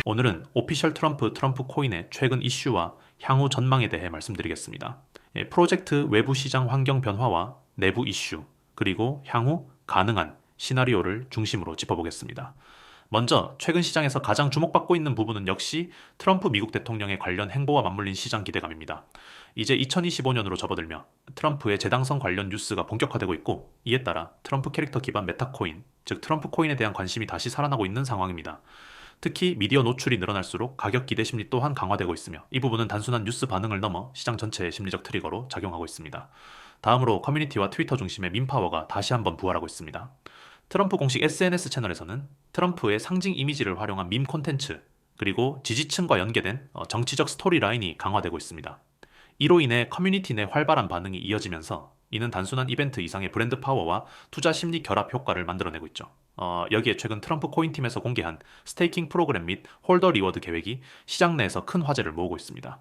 오늘은 오피셜 트럼프 코인의 최근 이슈와 향후 전망에 대해 말씀드리겠습니다. 프로젝트 외부 시장 환경 변화와 내부 이슈, 그리고 향후 가능한 시나리오를 중심으로 짚어보겠습니다. 먼저 최근 시장에서 가장 주목받고 있는 부분은 역시 트럼프 미국 대통령의 관련 행보와 맞물린 시장 기대감입니다. 이제 2025년으로 접어들며 트럼프의 재당선 관련 뉴스가 본격화되고 있고, 이에 따라 트럼프 캐릭터 기반 메타코인, 즉 트럼프 코인에 대한 관심이 다시 살아나고 있는 상황입니다. 특히 미디어 노출이 늘어날수록 가격 기대 심리 또한 강화되고 있으며, 이 부분은 단순한 뉴스 반응을 넘어 시장 전체의 심리적 트리거로 작용하고 있습니다. 다음으로 커뮤니티와 트위터 중심의 밈파워가 다시 한번 부활하고 있습니다. 트럼프 공식 SNS 채널에서는 트럼프의 상징 이미지를 활용한 밈 콘텐츠, 그리고 지지층과 연계된 정치적 스토리라인이 강화되고 있습니다. 이로 인해 커뮤니티 내 활발한 반응이 이어지면서, 이는 단순한 이벤트 이상의 브랜드 파워와 투자 심리 결합 효과를 만들어내고 있죠. 여기에 최근 트럼프 코인팀에서 공개한 스테이킹 프로그램 및 홀더 리워드 계획이 시장 내에서 큰 화제를 모으고 있습니다.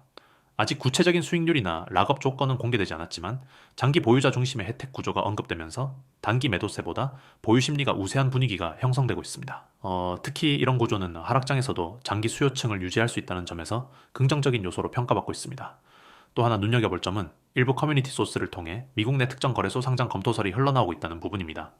아직 구체적인 수익률이나 락업 조건은 공개되지 않았지만, 장기 보유자 중심의 혜택 구조가 언급되면서 단기 매도세보다 보유 심리가 우세한 분위기가 형성되고 있습니다. 특히 이런 구조는 하락장에서도 장기 수요층을 유지할 수 있다는 점에서 긍정적인 요소로 평가받고 있습니다. 또 하나 눈여겨볼 점은 일부 커뮤니티 소스를 통해 미국 내 특정 거래소 상장 검토설이 흘러나오고 있다는 부분입니다.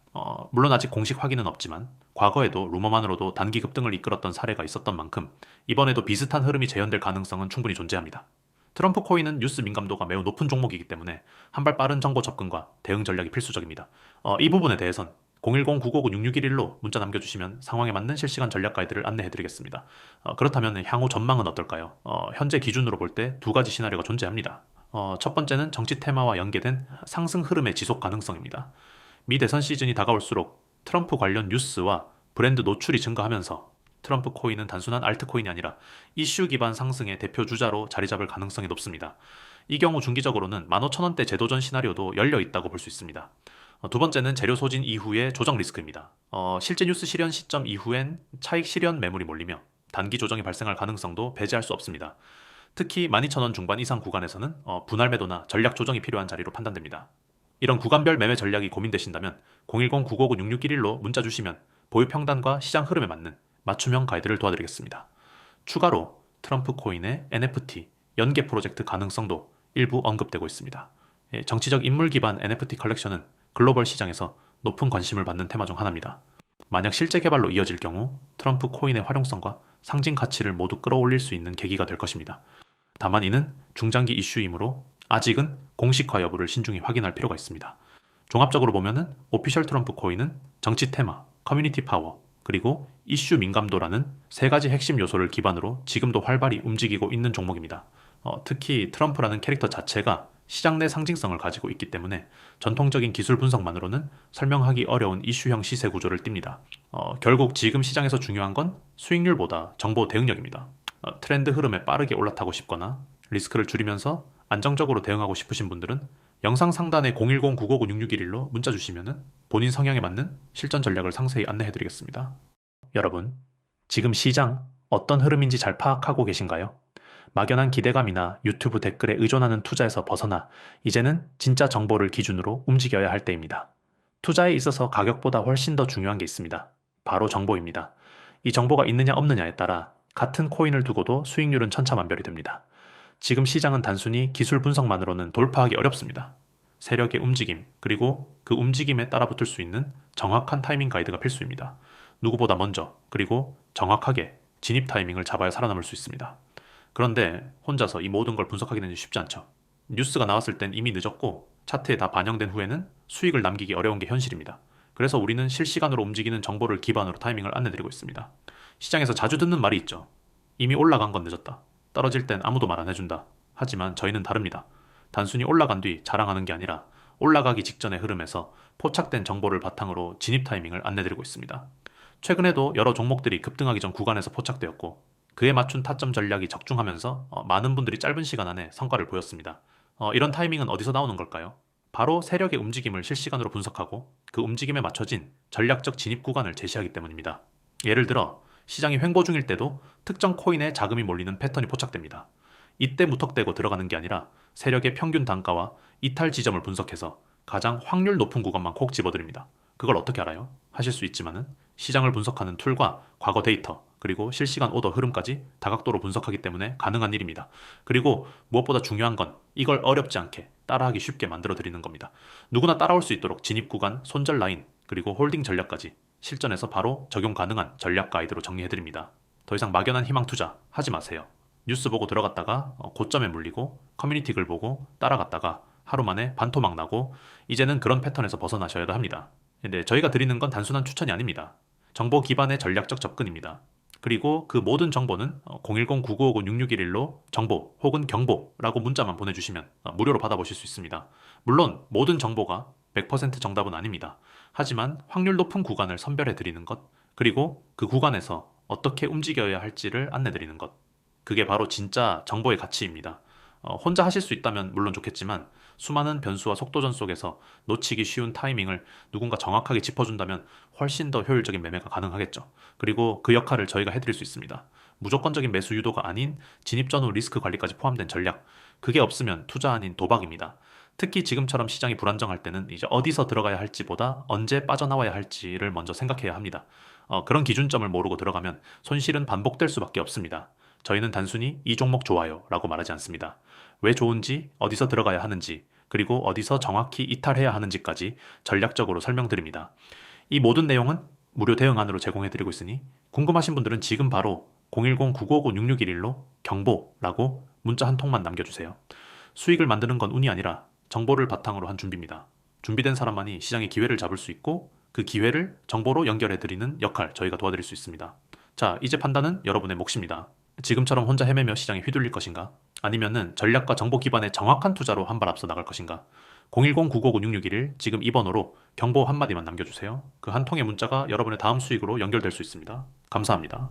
물론 아직 공식 확인은 없지만 과거에도 루머만으로도 단기 급등을 이끌었던 사례가 있었던 만큼 이번에도 비슷한 흐름이 재현될 가능성은 충분히 존재합니다. 트럼프 코인은 뉴스 민감도가 매우 높은 종목이기 때문에 한 발 빠른 정보 접근과 대응 전략이 필수적입니다. 이 부분에 대해선 010-959-6611로 문자 남겨주시면 상황에 맞는 실시간 전략 가이드를 안내해드리겠습니다. 그렇다면 향후 전망은 어떨까요? 현재 기준으로 볼 때 두 가지 시나리오가 존재합니다. 첫 번째는 정치 테마와 연계된 상승 흐름의 지속 가능성입니다. 미 대선 시즌이 다가올수록 트럼프 관련 뉴스와 브랜드 노출이 증가하면서 트럼프 코인은 단순한 알트코인이 아니라 이슈 기반 상승의 대표 주자로 자리 잡을 가능성이 높습니다. 이 경우 중기적으로는 15,000원대 재도전 시나리오도 열려 있다고 볼 수 있습니다. 두 번째는 재료 소진 이후의 조정 리스크입니다. 실제 뉴스 실현 시점 이후엔 차익 실현 매물이 몰리며 단기 조정이 발생할 가능성도 배제할 수 없습니다. 특히 12,000원 중반 이상 구간에서는 분할 매도나 전략 조정이 필요한 자리로 판단됩니다. 이런 구간별 매매 전략이 고민되신다면 010-959-6611로 문자 주시면 보유 평단과 시장 흐름에 맞는 맞춤형 가이드를 도와드리겠습니다. 추가로 트럼프 코인의 NFT, 연계 프로젝트 가능성도 일부 언급되고 있습니다. 정치적 인물 기반 NFT 컬렉션은 글로벌 시장에서 높은 관심을 받는 테마 중 하나입니다. 만약 실제 개발로 이어질 경우 트럼프 코인의 활용성과 상징 가치를 모두 끌어올릴 수 있는 계기가 될 것입니다. 다만 이는 중장기 이슈이므로 아직은 공식화 여부를 신중히 확인할 필요가 있습니다. 종합적으로 보면은 오피셜 트럼프 코인은 정치 테마, 커뮤니티 파워, 그리고 이슈 민감도라는 세 가지 핵심 요소를 기반으로 지금도 활발히 움직이고 있는 종목입니다. 특히 트럼프라는 캐릭터 자체가 시장 내 상징성을 가지고 있기 때문에 전통적인 기술 분석만으로는 설명하기 어려운 이슈형 시세 구조를 띱니다. 결국 지금 시장에서 중요한 건 수익률보다 정보 대응력입니다. 트렌드 흐름에 빠르게 올라타고 싶거나 리스크를 줄이면서 안정적으로 대응하고 싶으신 분들은 영상 상단에 010-959-6611로 문자 주시면 본인 성향에 맞는 실전 전략을 상세히 안내해드리겠습니다. 여러분, 지금 시장 어떤 흐름인지 잘 파악하고 계신가요? 막연한 기대감이나 유튜브 댓글에 의존하는 투자에서 벗어나 이제는 진짜 정보를 기준으로 움직여야 할 때입니다. 투자에 있어서 가격보다 훨씬 더 중요한 게 있습니다. 바로 정보입니다. 이 정보가 있느냐 없느냐에 따라 같은 코인을 두고도 수익률은 천차만별이 됩니다. 지금 시장은 단순히 기술 분석만으로는 돌파하기 어렵습니다. 세력의 움직임, 그리고 그 움직임에 따라 붙을 수 있는 정확한 타이밍 가이드가 필수입니다. 누구보다 먼저, 그리고 정확하게 진입 타이밍을 잡아야 살아남을 수 있습니다. 그런데 혼자서 이 모든 걸 분석하기는 쉽지 않죠. 뉴스가 나왔을 땐 이미 늦었고 차트에 다 반영된 후에는 수익을 남기기 어려운 게 현실입니다. 그래서 우리는 실시간으로 움직이는 정보를 기반으로 타이밍을 안내드리고 있습니다. 시장에서 자주 듣는 말이 있죠. 이미 올라간 건 늦었다. 떨어질 땐 아무도 말 안 해준다. 하지만 저희는 다릅니다. 단순히 올라간 뒤 자랑하는 게 아니라 올라가기 직전의 흐름에서 포착된 정보를 바탕으로 진입 타이밍을 안내드리고 있습니다. 최근에도 여러 종목들이 급등하기 전 구간에서 포착되었고 그에 맞춘 타점 전략이 적중하면서 많은 분들이 짧은 시간 안에 성과를 보였습니다. 이런 타이밍은 어디서 나오는 걸까요? 바로 세력의 움직임을 실시간으로 분석하고 그 움직임에 맞춰진 전략적 진입 구간을 제시하기 때문입니다. 예를 들어 시장이 횡보 중일 때도 특정 코인에 자금이 몰리는 패턴이 포착됩니다. 이때 무턱대고 들어가는 게 아니라 세력의 평균 단가와 이탈 지점을 분석해서 가장 확률 높은 구간만 콕 집어드립니다. 그걸 어떻게 알아요? 하실 수 있지만은 시장을 분석하는 툴과 과거 데이터, 그리고 실시간 오더 흐름까지 다각도로 분석하기 때문에 가능한 일입니다. 그리고 무엇보다 중요한 건 이걸 어렵지 않게 따라하기 쉽게 만들어 드리는 겁니다. 누구나 따라올 수 있도록 진입 구간, 손절 라인, 그리고 홀딩 전략까지 실전에서 바로 적용 가능한 전략 가이드로 정리해 드립니다. 더 이상 막연한 희망 투자 하지 마세요. 뉴스 보고 들어갔다가 고점에 물리고 커뮤니티 글 보고 따라갔다가 하루 만에 반토막 나고 이제는 그런 패턴에서 벗어나셔야 합니다. 근데 저희가 드리는 건 단순한 추천이 아닙니다. 정보 기반의 전략적 접근입니다. 그리고 그 모든 정보는 010-9959-6611로 정보 혹은 경보라고 문자만 보내주시면 무료로 받아보실 수 있습니다. 물론 모든 정보가 100% 정답은 아닙니다. 하지만 확률 높은 구간을 선별해 드리는 것, 그리고 그 구간에서 어떻게 움직여야 할지를 안내 드리는 것, 그게 바로 진짜 정보의 가치입니다. 혼자 하실 수 있다면 물론 좋겠지만 수많은 변수와 속도전 속에서 놓치기 쉬운 타이밍을 누군가 정확하게 짚어준다면 훨씬 더 효율적인 매매가 가능하겠죠. 그리고 그 역할을 저희가 해드릴 수 있습니다. 무조건적인 매수 유도가 아닌 진입 전후 리스크 관리까지 포함된 전략, 그게 없으면 투자 아닌 도박입니다. 특히 지금처럼 시장이 불안정할 때는 이제 어디서 들어가야 할지보다 언제 빠져나와야 할지를 먼저 생각해야 합니다. 그런 기준점을 모르고 들어가면 손실은 반복될 수밖에 없습니다. 저희는 단순히 이 종목 좋아요 라고 말하지 않습니다. 왜 좋은지, 어디서 들어가야 하는지, 그리고 어디서 정확히 이탈해야 하는지까지 전략적으로 설명드립니다. 이 모든 내용은 무료 대응안으로 제공해드리고 있으니 궁금하신 분들은 지금 바로 010-9959-6611로 경보라고 문자 한 통만 남겨주세요. 수익을 만드는 건 운이 아니라 정보를 바탕으로 한 준비입니다. 준비된 사람만이 시장의 기회를 잡을 수 있고 그 기회를 정보로 연결해드리는 역할 저희가 도와드릴 수 있습니다. 자, 이제 판단은 여러분의 몫입니다. 지금처럼 혼자 헤매며 시장에 휘둘릴 것인가? 아니면은 전략과 정보 기반의 정확한 투자로 한 발 앞서 나갈 것인가? 010-9959-6611 지금 이 번호로 경보 한마디만 남겨주세요. 그 한 통의 문자가 여러분의 다음 수익으로 연결될 수 있습니다. 감사합니다.